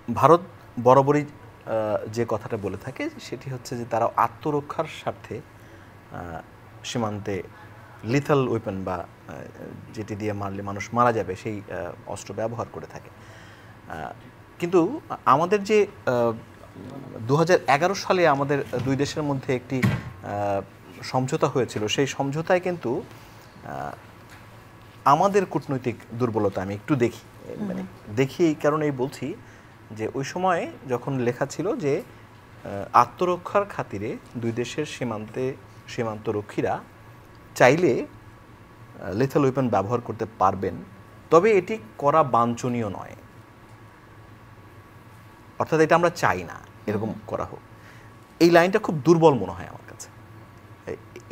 ভারত বরাবরই যে কথাটা বলে থাকে সেটি হচ্ছে যে তারা আত্মরক্ষার স্বার্থে সীমান্তে লিথাল ওয়েপন বা যেটি দিয়ে মারলে মানুষ মারা যাবে সেই অস্ত্র ব্যবহার করে থাকে। কিন্তু আমাদের যে 2011 সালে আমাদের দুই দেশের মধ্যে একটি সমঝোতা হয়েছিল, সেই সমঝোতায় কিন্তু আমাদের কূটনৈতিক দুর্বলতা আমি একটু দেখি এই কারণেই বলছি যে ওই সময় যখন লেখা ছিল যে আত্মরক্ষার খাতিরে দুই দেশের সীমান্তরক্ষীরা চাইলে লিথাল ওয়েপন ব্যবহার করতে পারবেন, তবে এটি করা বাঞ্ছনীয় নয়। অর্থাৎ এটা আমরা চাই না এরকম করা হোক। এই লাইনটা খুব দুর্বল মনে হয় আমার কাছে।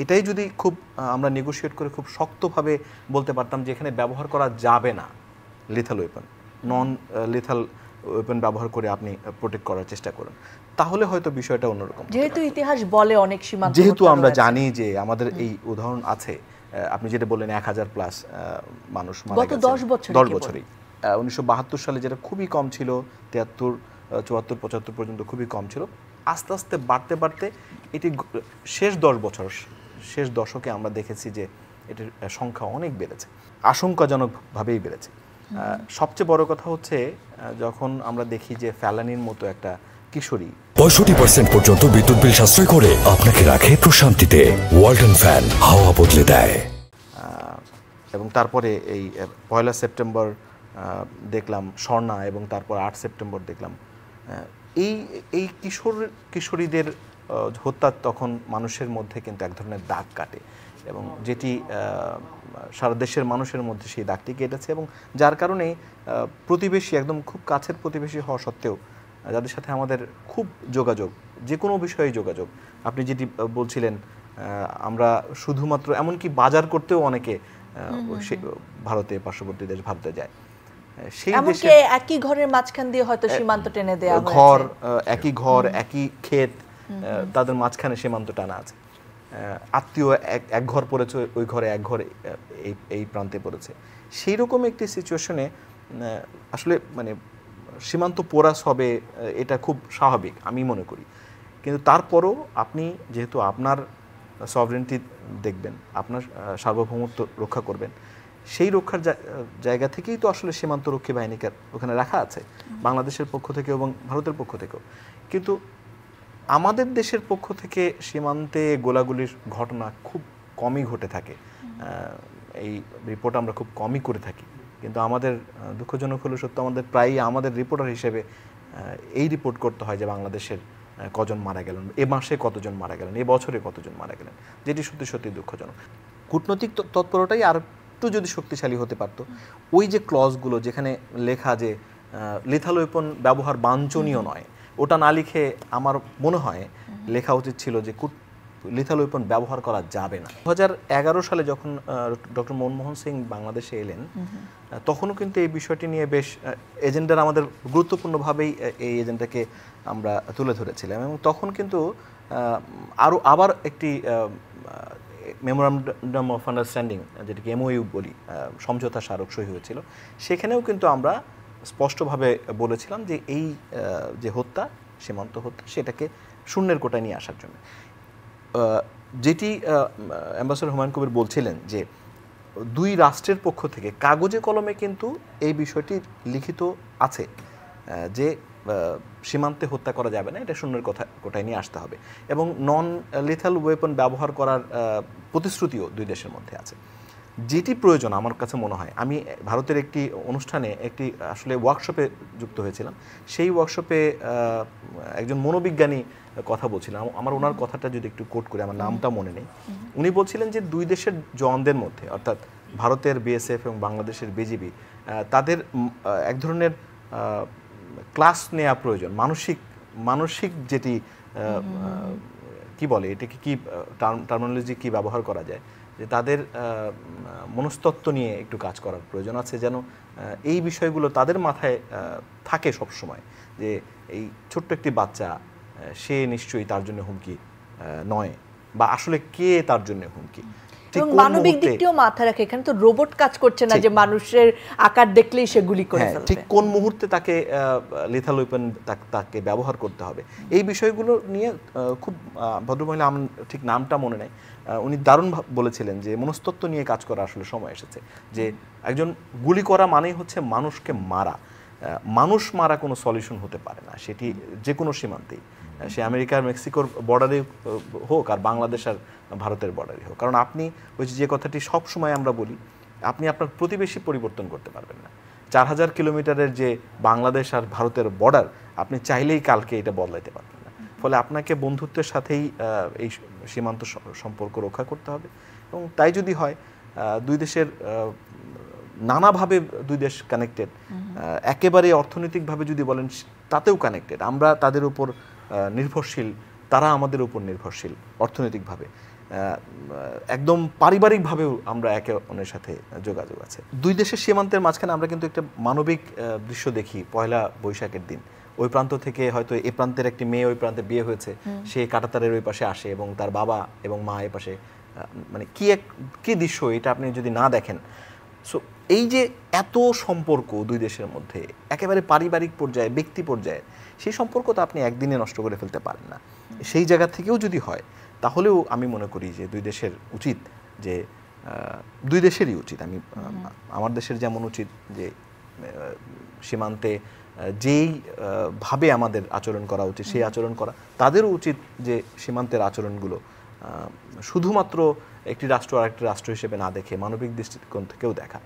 এটাই যদি খুব আমরা নেগোশিয়েট করে খুব শক্তভাবে বলতে পারতাম যে এখানে ব্যবহার করা যাবে না লিথাল ওয়েপন, নন লিথাল ওয়েপন ব্যবহার করে আপনি প্রোটেক্ট করার চেষ্টা করেন, তাহলে হয়তো বিষয়টা অন্যরকম। যেহেতু ইতিহাস বলে অনেক সীমান্ত, যেহেতু আমরা জানি যে আমাদের এই উদাহরণ আছে, আপনি যেটা বললেন 1000+ মানুষ মারা গেছে গত 10 বছরেই। 1972 সালে যেটা খুবই কম ছিল, 73, 74, 75 পর্যন্ত খুবই কম ছিল, আস্তে আস্তে বাড়তে বাড়তে এটি শেষ দশকে আমরা দেখেছি যে এটির সংখ্যা অনেক বেড়েছে, আশঙ্কাজনকভাবেই বেড়েছে। সবচেয়ে বড় কথা হচ্ছে যখন আমরা দেখি যে ফেলানির মতো একটা কিশোরী 65% পর্যন্ত বিদ্যুৎ বিল সাশ্রয় করে আপনাকে রাখে প্রশান্তিতে। ওয়ালটন ফ্যান হাওয়া বদলে দেয়। এবং তারপরে এই 1 সেপ্টেম্বর দেখলাম স্বর্ণা, এবং তারপর 8 সেপ্টেম্বর দেখলাম এই কিশোরীদের হত্যা তখন মানুষের মধ্যে কিন্তু এক ধরনের দাগ কাটে, এবং যেটি সারা দেশের মানুষের মধ্যে সেই দাগটি কেটেছে, এবং যার কারণে প্রতিবেশী, একদম খুব কাছের প্রতিবেশী হওয়া সত্ত্বেও যাদের সাথে আমাদের খুব যোগাযোগ, যে কোনো বিষয়ে যোগাযোগ, আপনি যেটি বলছিলেন, আমরা শুধুমাত্র এমনকি বাজার করতেও অনেকে ভারতে, পার্শ্ববর্তী দেশ ভারতে যায়, সেই দেশে একই ঘরের মাঝখান দিয়ে হয়তো সীমান্ত টেনে দেওয়া হয়েছে, একই ঘর একই ক্ষেত, তাদের মাঝখানে সীমান্ত টানা আছে, আত্মীয় এক ঘর পড়েছে, ওই ঘরে এক ঘর এই প্রান্তে পড়েছে। সেই রকম একটি সিচুয়েশনে আসলে মানে সীমান্ত পোরাস হবে, এটা খুব স্বাভাবিক আমি মনে করি। কিন্তু তারপরও আপনি যেহেতু আপনার সভরেনিটি দেখবেন, আপনার সার্বভৌমত্ব রক্ষা করবেন, সেই রক্ষার জায়গা থেকেই তো আসলে সীমান্তরক্ষী বাহিনীকে ওখানে রাখা আছে, বাংলাদেশের পক্ষ থেকে এবং ভারতের পক্ষ থেকেও। কিন্তু আমাদের দেশের পক্ষ থেকে সীমান্তে গোলাগুলির ঘটনা খুব কমই ঘটে থাকে, এই রিপোর্ট আমরা খুব কমই করে থাকি। কিন্তু আমাদের দুঃখজনক হলো সত্য, আমাদের প্রায়ই আমাদের রিপোর্টার হিসেবে এই রিপোর্ট করতে হয় যে বাংলাদেশের কজন মারা গেলেন, এ মাসে কতজন মারা গেলেন, এ বছরে কতজন মারা গেলেন, যেটি সত্যি সত্যি দুঃখজনক। কূটনৈতিক তৎপরতাই আর একটু যদি শক্তিশালী হতে পারতো, ওই যে ক্লজগুলো যেখানে লেখা যে লিথাল ওয়েপন ব্যবহার বাঞ্ছনীয় নয়, ওটা না লিখে আমার মনে হয় লেখা উচিত ছিল যে লিথাল ওয়েপন ব্যবহার করা যাবে না। 2011 সালে যখন ডক্টর মনমোহন সিং বাংলাদেশে এলেন, তখনও কিন্তু এই বিষয়টি নিয়ে বেশ এজেন্ডার আমাদের গুরুত্বপূর্ণভাবেই এই এজেন্ডাকে আমরা তুলে ধরেছিলাম, এবং তখন কিন্তু আবার একটি মেমোরান্ডাম অফ আন্ডারস্ট্যান্ডিং, যেটাকে এমওইউ বলি, সমঝোতা স্মারক সই হয়েছিল। সেখানেও কিন্তু আমরা স্পষ্টভাবে বলেছিলাম যে এই যে হত্যা, সীমান্ত হত্যা, সেটাকে শূন্যের কোটায় নিয়ে আসার জন্য। যেটি অ্যাম্বাসেডর হুমায়ুন কবির বলছিলেন যে দুই রাষ্ট্রের পক্ষ থেকে কাগজে কলমে কিন্তু এই বিষয়টি লিখিত আছে যে সীমান্তে হত্যা করা যাবে না, এটা শূন্যের কোটায় নিয়ে আসতে হবে, এবং নন লিথাল ওয়েপন ব্যবহার করার প্রতিশ্রুতিও দুই দেশের মধ্যে আছে। যেটি প্রয়োজন আমার কাছে মনে হয়, আমি ভারতের একটি অনুষ্ঠানে একটি আসলে ওয়ার্কশপে যুক্ত হয়েছিলাম, সেই ওয়ার্কশপে একজন মনোবিজ্ঞানী কথা বলছিলাম, আমার ওনার কথাটা যদি একটু কোট করে, আমার নামটা মনে নেই, উনি বলছিলেন যে দুই দেশের জওয়ানদের মধ্যে, অর্থাৎ ভারতের বিএসএফ এবং বাংলাদেশের বিজিবি, তাদের এক ধরনের ক্লাস নেওয়া প্রয়োজন, মানসিক যেটি কি বলে, এটাকে কি টার্মিনোলজি কি ব্যবহার করা যায়, যে তাদের মনস্তত্ত্ব নিয়ে একটু কাজ করার প্রয়োজন আছে, যেন এই বিষয়গুলো তাদের মাথায় থাকে সব সময়, যে এই ছোট্ট একটি বাচ্চা, সে নিশ্চয়ই তার জন্য হুমকি নয়, বা আসলে কে তার জন্য হুমকি। ঠিক এবং কোন মানবিক মুহূর্তে দিকটিও মাথায় রাখে, এখানে তো রোবট কাজ করছে না যে মানুষের আকার দেখলেই সে গুলি করে হ্যাঁ, ফেলবে। ঠিক কোন মুহূর্তে তাকে লিথাল ওয়েপন তাকে ব্যবহার করতে হবে, এই বিষয়গুলো নিয়ে খুব ভদ্রমহিলা, আমার ঠিক নামটা মনে নাই, উনি দারুণ বলেছিলেন যে মনস্তত্ত্ব নিয়ে কাজ করা আসলে সময় এসেছে। যে একজন গুলি করা মানেই হচ্ছে মানুষকে মারা, মানুষ মারা কোনো সলিউশন হতে পারে না, সেটি যে কোনো সীমান্তেই, সে আমেরিকার মেক্সিকোর বর্ডারে হোক আর বাংলাদেশ আর ভারতের বর্ডারে হোক। কারণ আপনি ওই যে কথাটি সব সময় আমরা বলি, আপনি আপনার প্রতিবেশী পরিবর্তন করতে পারবেন না। 4000 কিলোমিটারের যে বাংলাদেশ আর ভারতের বর্ডার, আপনি চাইলেই কালকে এটা বদলাইতে পারবেন না। ফলে আপনাকে বন্ধুত্বের সাথেই এই সীমান্ত সম্পর্ক রক্ষা করতে হবে। এবং তাই যদি হয়, দুই দেশের নানাভাবে দুই দেশ কানেক্টেড, একেবারে অর্থনৈতিকভাবে যদি বলেন তাতেও কানেক্টেড, আমরা তাদের উপর নির্ভরশীল, তারা আমাদের উপর নির্ভরশীল অর্থনৈতিকভাবে, একদম পারিবারিকভাবেও আমরা একে অন্যের সাথে যোগাযোগ আছে। দুই দেশের সীমান্তের মাঝখানে আমরা কিন্তু একটা মানবিক দৃশ্য দেখি পয়লা বৈশাখের দিন। ওই প্রান্ত থেকে হয়তো এই প্রান্তের একটি মেয়ে ওই প্রান্তে বিয়ে হয়েছে, সে কাঁটাতারের ওই পাশে আসে এবং তার বাবা এবং মা এই পাশে, মানে কি দৃশ্য এটা আপনি যদি না দেখেন। সো এই যে এত সম্পর্ক দুই দেশের মধ্যে একেবারে পারিবারিক পর্যায়ে, ব্যক্তি পর্যায়ে, সেই সম্পর্ক তো আপনি একদিনে নষ্ট করে ফেলতে পারেন না। সেই জায়গা থেকেও যদি হয়, তাহলেও আমি মনে করি যে দুই দেশের উচিত, যে দুই দেশেরই উচিত, আমার দেশের যেমন উচিত যে সীমান্তে যেই ভাবে আমাদের আচরণ করা উচিত সেই আচরণ করা, তাদেরও উচিত যে সীমান্তের আচরণগুলো শুধুমাত্র একটি রাষ্ট্র আর একটি রাষ্ট্র হিসেবে না দেখে মানবিক দৃষ্টিকোণ থেকেও দেখা।